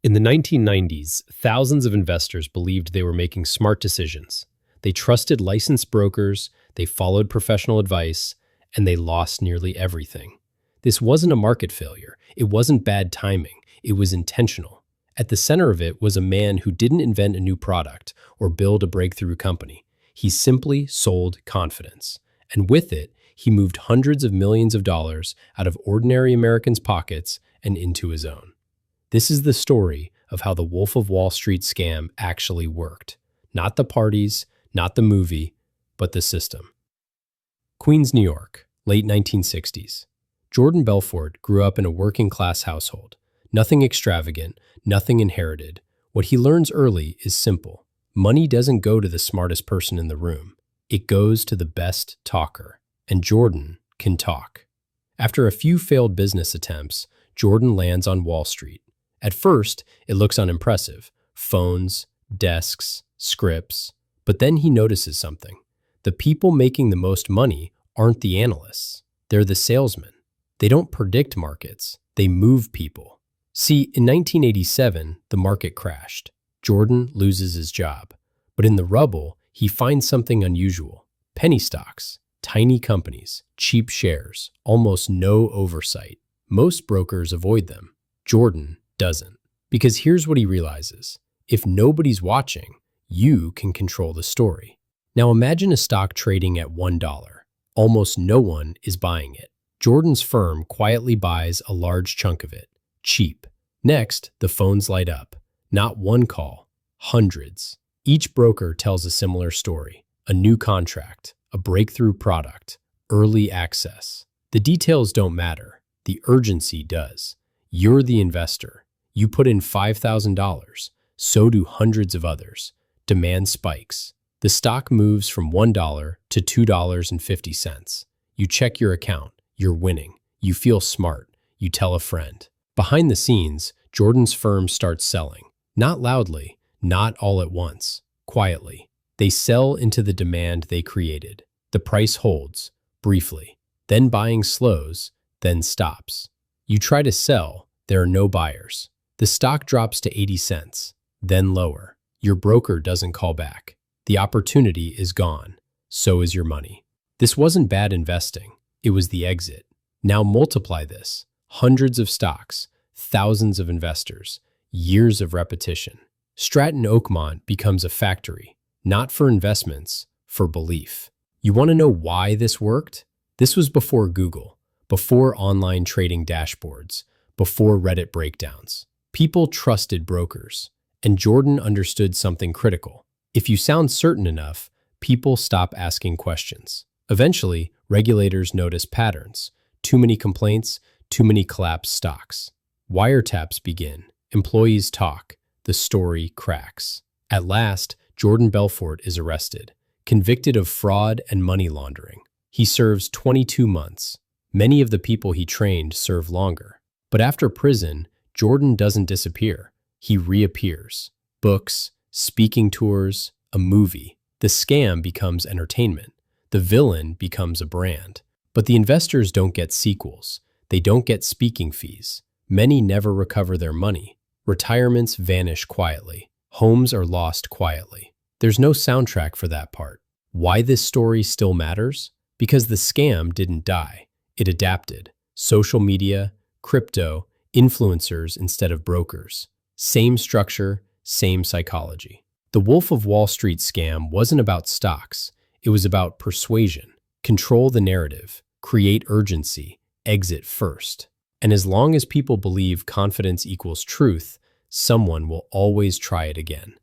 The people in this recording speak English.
In the 1990s, thousands of investors believed they were making smart decisions. They trusted licensed brokers, they followed professional advice, and they lost nearly everything. This wasn't a market failure. It wasn't bad timing. It was intentional. At the center of it was a man who didn't invent a new product or build a breakthrough company. He simply sold confidence. And with it, he moved hundreds of millions of dollars out of ordinary Americans' pockets and into his own. This is the story of how the Wolf of Wall Street scam actually worked. Not the parties, not the movie, but the system. Queens, New York, late 1960s. Jordan Belfort grew up in a working-class household. Nothing extravagant, nothing inherited. What he learns early is simple. Money doesn't go to the smartest person in the room. It goes to the best talker. And Jordan can talk. After a few failed business attempts, Jordan lands on Wall Street. At first, it looks unimpressive. Phones, desks, scripts. But then he notices something. The people making the most money aren't the analysts. They're the salesmen. They don't predict markets. They move people. See, in 1987, the market crashed. Jordan loses his job. But in the rubble, he finds something unusual. Penny stocks, tiny companies, cheap shares, almost no oversight. Most brokers avoid them. Jordan doesn't. Because here's what he realizes. If nobody's watching, you can control the story. Now imagine a stock trading at $1. Almost no one is buying it. Jordan's firm quietly buys a large chunk of it. Cheap. Next, the phones light up. Not one call, hundreds. Each broker tells a similar story. A new contract, a breakthrough product, early access. The details don't matter. The urgency does. You're the investor. You put in $5,000. So do hundreds of others. Demand spikes. The stock moves from $1 to $2.50. You check your account. You're winning. You feel smart. You tell a friend. Behind the scenes, Jordan's firm starts selling. Not loudly, not all at once. Quietly. They sell into the demand they created. The price holds, briefly. Then buying slows, then stops. You try to sell, there are no buyers. The stock drops to 80 cents, then lower. Your broker doesn't call back. The opportunity is gone. So is your money. This wasn't bad investing. It was the exit. Now multiply this. Hundreds of stocks, thousands of investors, years of repetition. Stratton Oakmont becomes a factory, not for investments, for belief. You want to know why this worked? This was before Google, before online trading dashboards, before Reddit breakdowns. People trusted brokers, and Jordan understood something critical. If you sound certain enough, people stop asking questions. Eventually, regulators notice patterns. Too many complaints, too many collapsed stocks. Wiretaps begin. Employees talk. The story cracks. At last, Jordan Belfort is arrested, convicted of fraud and money laundering. He serves 22 months. Many of the people he trained serve longer. But after prison, Jordan doesn't disappear. He reappears. Books, speaking tours, a movie. The scam becomes entertainment. The villain becomes a brand. But the investors don't get sequels. They don't get speaking fees. Many never recover their money. Retirements vanish quietly. Homes are lost quietly. There's no soundtrack for that part. Why this story still matters? Because the scam didn't die. It adapted. Social media, crypto, influencers instead of brokers. Same structure, same psychology. The Wolf of Wall Street scam wasn't about stocks. It was about persuasion. Control the narrative. Create urgency. Exit first. And as long as people believe confidence equals truth, someone will always try it again.